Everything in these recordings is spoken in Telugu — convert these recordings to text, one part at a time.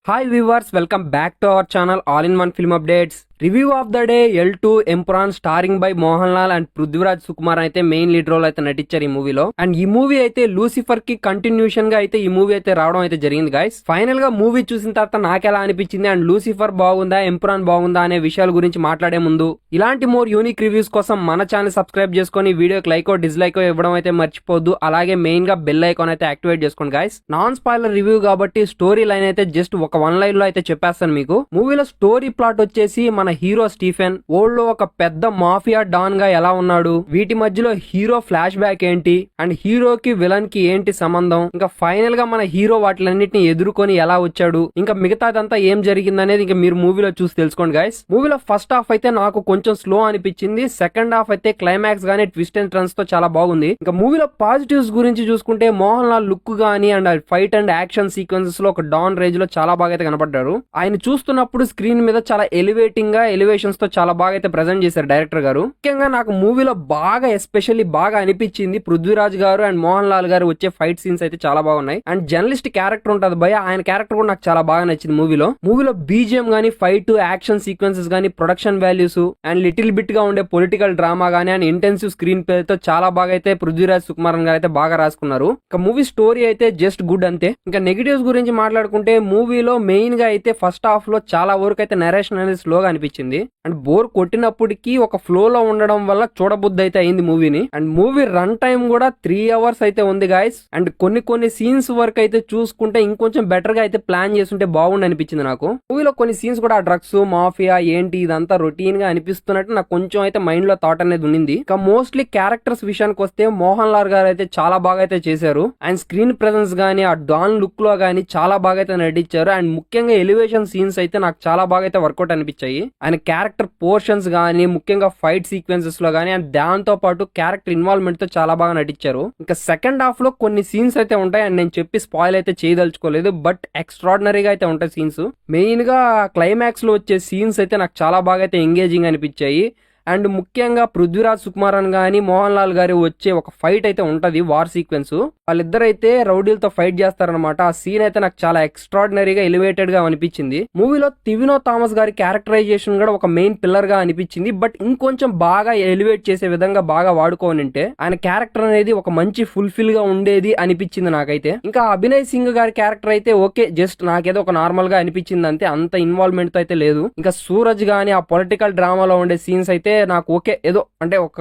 Hi viewers, welcome back to our channel All in One Film Updates. Review of the day L2 Empuraan starring by Mohan Lal and Prithviraj Sukumar అయితే మెయిన్ లీడ్ రోల్ అయితే నటించారు ఈ మూవీలో. అండ్ ఈ మూవీ అయితే లూసిఫర్ కి కంటిన్యూషన్ గా అయితే ఈ మూవీ అయితే రావడం అయితే జరిగింది గైస్. ఫైనల్ గా మూవీ చూసిన తర్వాత నాకెలా అనిపించింది అండ్ లూసిఫర్ బాగుందా ఎంపురాన్ బాగుందా అనే విషయాల గురించి మాట్లాడే ముందు ఇలాంటి మోర్ యూనిక్ రివ్యూస్ కోసం మన ఛానల్ సబ్స్క్రైబ్ చేసుకొని వీడియోకి లైక్ డిస్లైక్ ఇవ్వడం అయితే మర్చిపోద్దు. అలాగే మెయిన్ గా బెల్ ఐకాన్ అయితే యాక్టివేట్ చేసుకోండి గైస్. నాన్ స్పాయిలర్ రివ్యూ కాబట్టి స్టోరీ లైన్ అయితే జస్ట్ ఒక వన్ లైన్ లో అయితే చెప్పేస్తాను మీకు. మూవీలో స్టోరీ ప్లాట్ వచ్చేసి మన హీరో స్టీఫెన్ ఓల్డ్ లో ఒక పెద్ద మాఫియా డాన్ గా ఎలా ఉన్నాడు, వీటి మధ్యలో హీరో ఫ్లాష్ బ్యాక్ ఏంటి అండ్ హీరోకి విలన్ కి ఏంటి సంబంధం, ఇంకా ఫైనల్ గా మన హీరో వాటిలన్నిటిని ఎదుర్కొని ఎలా వచ్చాడు, ఇంకా మిగతాదంతా ఏం జరిగింది అనేది ఇంకా మీరు మూవీలో చూసి తెలుసుకోండి గైస్. మూవీలో ఫస్ట్ హాఫ్ అయితే నాకు కొంచెం స్లో అనిపించింది, సెకండ్ హాఫ్ అయితే క్లైమాక్స్ గానీ ట్విస్ట్ అండ్ టర్న్స్ తో చాలా బాగుంది. ఇంకా మూవీలో పాజిటివ్స్ గురించి చూసుకుంటే మోహన్ లాల్ లుక్ గానీ and fight and action sequences లో ఒక డాన్ రేంజ్ లో చాలా బాగా అయితే కనపడ్డారు. ఆయన చూస్తున్నప్పుడు స్క్రీన్ మీద చాలా ఎలివేటింగ్ గా ఎలివేషన్స్ తో చాలా బాగా అయితే ప్రెజెంట్ చేశారు డైరెక్టర్ గారు. ముఖ్యంగా నాకు మూవీలో బాగా ఎస్పెషల్లీ బాగా అనిపించింది పృథ్వీరాజ్ గారు అండ్ మోహన్ లాల్ గారు వచ్చే ఫైట్ సీన్స్ అయితే చాలా బాగున్నాయి. అండ్ జర్నలిస్ట్ క్యారెక్టర్ ఉంటది భయ, ఆయన క్యారెక్టర్ కూడా నాకు చాలా బాగా నచ్చింది మూవీలో బీజిఎం గానీ ఫైట్ యాక్షన్ సీక్వెన్సెస్ గానీ production values and little bit గా ఉండే పొలిటికల్ డ్రామా గానీ అండ్ ఇంటెన్సివ్ స్క్రీన్ ప్లే తో చాలా బాగా అయితే పృథ్వీరాజ్ సుకుమారన్ గారు అయితే బాగా రాసుకున్నారు. ఇంకా మూవీ స్టోరీ అయితే జస్ట్ గుడ్ అంతే. ఇంకా నెగిటివ్స్ గురించి మాట్లాడుకుంటే మూవీలో మెయిన్ గా అయితే ఫస్ట్ హాఫ్ లో చాలా వరకు అయితే నరేషన్ అనేది స్లోగా అనిపించింది అండ్ బోర్ కొట్టినప్పటికీ ఒక ఫ్లో లో ఉండడం వల్ల చూడబుద్ధి అయితే అయింది మూవీని. అండ్ మూవీ రన్ టైం కూడా 3 hours అయితే ఉంది గాయస్. అండ్ కొన్ని సీన్స్ వరకు అయితే చూసుకుంటే ఇంకొంచెం బెటర్ గా అయితే ప్లాన్ చేస్తుంటే బాగుండి అనిపించింది నాకు. మూవీలో కొన్ని సీన్స్ కూడా డ్రగ్స్ మాఫియా ఏంటి ఇదంతా రొటీన్ గా అనిపిస్తున్నట్టు నాకు కొంచెం అయితే మైండ్ లో థాట్ అనేది ఉండింది. ఇంకా మోస్ట్లీ క్యారెక్టర్స్ విషయానికి వస్తే మోహన్ లాల్ గారు అయితే చాలా బాగా అయితే చేశారు. అండ్ స్క్రీన్ ప్రెజెన్స్ గానీ ఆ డాన్ లుక్ లో గానీ చాలా బాగా అయితే నటించారు. అండ్ ముఖ్యంగా ఎలివేషన్ సీన్స్ అయితే నాకు చాలా బాగా అయితే వర్కౌట్ అనిపించాయి. ఆయన క్యారెక్టర్ పోర్షన్స్ గానీ ముఖ్యంగా ఫైట్ సీక్వెన్సెస్ లో గానీ అండ్ దాంతో పాటు క్యారెక్టర్ ఇన్వాల్వ్మెంట్ తో చాలా బాగా నటించారు. ఇంకా సెకండ్ హాఫ్ లో కొన్ని సీన్స్ అయితే ఉంటాయి అండ్ నేను చెప్పి స్పాయిల్ అయితే చేయదలుచుకోలేదు, బట్ ఎక్స్ట్రాడినరీగా అయితే ఉంటాయి సీన్స్. మెయిన్ గా క్లైమాక్స్ లో వచ్చే సీన్స్ అయితే నాకు చాలా బాగా అయితే ఎంగేజింగ్ అనిపించాయి. అండ్ ముఖ్యంగా పృథ్వీరాజ్ సుకుమారన్ గానీ మోహన్ లాల్ గారు వచ్చే ఒక ఫైట్ అయితే ఉంటది, వార్ సీక్వెన్స్. వాళ్ళిద్దరైతే రౌడీలతో ఫైట్ చేస్తారనమాట. ఆ సీన్ అయితే నాకు చాలా ఎక్స్ట్రాడినరీగా ఎలివేటెడ్ గా అనిపించింది. మూవీలో తివినో థామస్ గారి క్యారెక్టరైజేషన్ కూడా ఒక మెయిన్ పిల్లర్ గా అనిపించింది, బట్ ఇంకొంచెం బాగా ఎలివేట్ చేసే విధంగా బాగా వాడుకోనంటే ఆయన క్యారెక్టర్ అనేది ఒక మంచి ఫుల్ఫిల్ గా ఉండేది అనిపించింది నాకైతే. ఇంకా అభినయ్ సింగ్ గారి క్యారెక్టర్ అయితే ఓకే, జస్ట్ నాకేదో ఒక నార్మల్ గా అనిపించింది అంతే, అంత ఇన్వాల్వ్మెంట్ తో అయితే లేదు. ఇంకా సూరజ్ గానీ ఆ పొలిటికల్ డ్రామాలో ఉండే సీన్స్ అయితే నాకు ఓకే, ఏదో అంటే ఒక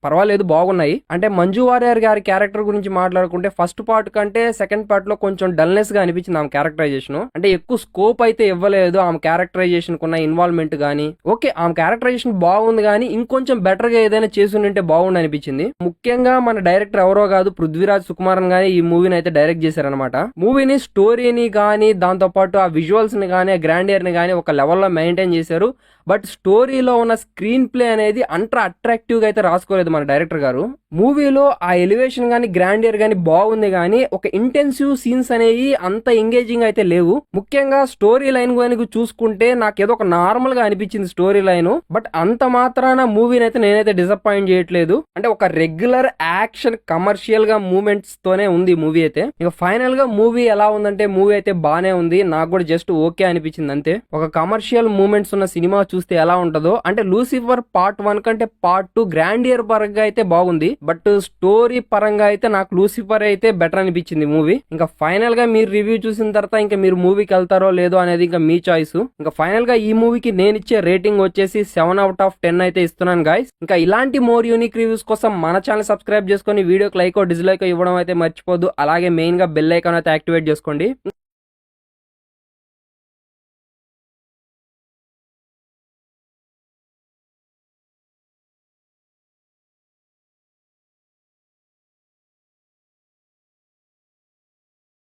పర్వాలేదు బాగున్నాయి. అంటే మంజు వారియర్ గారి క్యారెక్టర్ గురించి మాట్లాడుకుంటే ఫస్ట్ పార్ట్ కంటే సెకండ్ పార్ట్ లో కొంచెం డల్నెస్ గా అనిపించింది ఆమె క్యారెక్టరైజేషన్. అంటే ఎక్కువ స్కోప్ అయితే ఇవ్వలేదు ఆమె క్యారెక్టరైజేషన్ కున్న ఇన్వాల్వ్మెంట్ గానీ. ఓకే, ఆమె క్యారెక్టరైజేషన్ బాగుంది కానీ ఇంకొంచెం బెటర్ గా ఏదైనా చేసుంటే బాగుండి అనిపించింది. ముఖ్యంగా మన డైరెక్టర్ ఎవరో కాదు పృథ్వీరాజ్ సుకుమారన్ గానీ ఈ మూవీని అయితే డైరెక్ట్ చేశారనమాట. మూవీని స్టోరీని గానీ దాంతో పాటు ఆ విజువల్స్ ని గానీ గ్రాండియర్ ని గానీ ఒక లెవెల్లో మెయింటైన్ చేశారు. బట్ స్టోరీలో ఉన్న స్క్రీన్ ప్లే అనేది అంత అట్రాక్టివ్ గా అయితే రాసుకోలేదు మన డైరెక్టర్ గారు. మూవీలో ఆ ఎలివేషన్ గానీ గ్రాండియర్ గానీ బాగుంది కానీ ఒక ఇంటెన్సివ్ సీన్స్ అనేవి అంత ఎంగేజింగ్ అయితే లేవు. ముఖ్యంగా స్టోరీ లైన్ కనుక చూసుకుంటే నాకు ఏదో ఒక నార్మల్ గా అనిపించింది స్టోరీ లైన్, బట్ అంత మాత్రాన మూవీని అయితే నేనైతే డిసప్పాయింట్ చేయట్లేదు. అంటే ఒక రెగ్యులర్ యాక్షన్ కమర్షియల్ గా మూమెంట్స్ తోనే ఉంది మూవీ అయితే. ఇక ఫైనల్ గా మూవీ ఎలా ఉందంటే మూవీ అయితే బానే ఉంది, నాకు కూడా జస్ట్ ఓకే అనిపించింది అంతే. ఒక కమర్షియల్ మూమెంట్స్ ఉన్న సినిమా చూస్తే ఎలా ఉంటుందో, అంటే లూసిఫర్ పార్ట్ 1 కంటే పార్ట్ 2 గ్రాండియర్ పరంగా అయితే బాగుంది, బట్ స్టోరీ పరంగా అయితే నాకు లూసిఫర్ అయితే బెటర్ అనిపించింది మూవీ. ఇంకా ఫైనల్ గా మీరు రివ్యూ చూసిన తర్వాత ఇంకా మీరు మూవీకి వెళ్తారో లేదో అనేది ఇంకా మీ చాయిస్. ఇంకా ఫైనల్ గా ఈ మూవీకి నేను ఇచ్చే రేటింగ్ వచ్చేసి 7/10 అయితే ఇస్తున్నాను గాయస్. ఇంకా ఇలాంటి మోర్ యూనిక్ రివ్యూస్ కోసం మన ఛానల్ సబ్స్క్రైబ్ చేసుకొని వీడియోకి లైక్ డిస్లైక్ ఇవ్వడం అయితే మర్చిపోద్దు. అలాగే మెయిన్ గా బెల్ ఐకాన్ అయితే యాక్టివేట్ చేసుకోండి.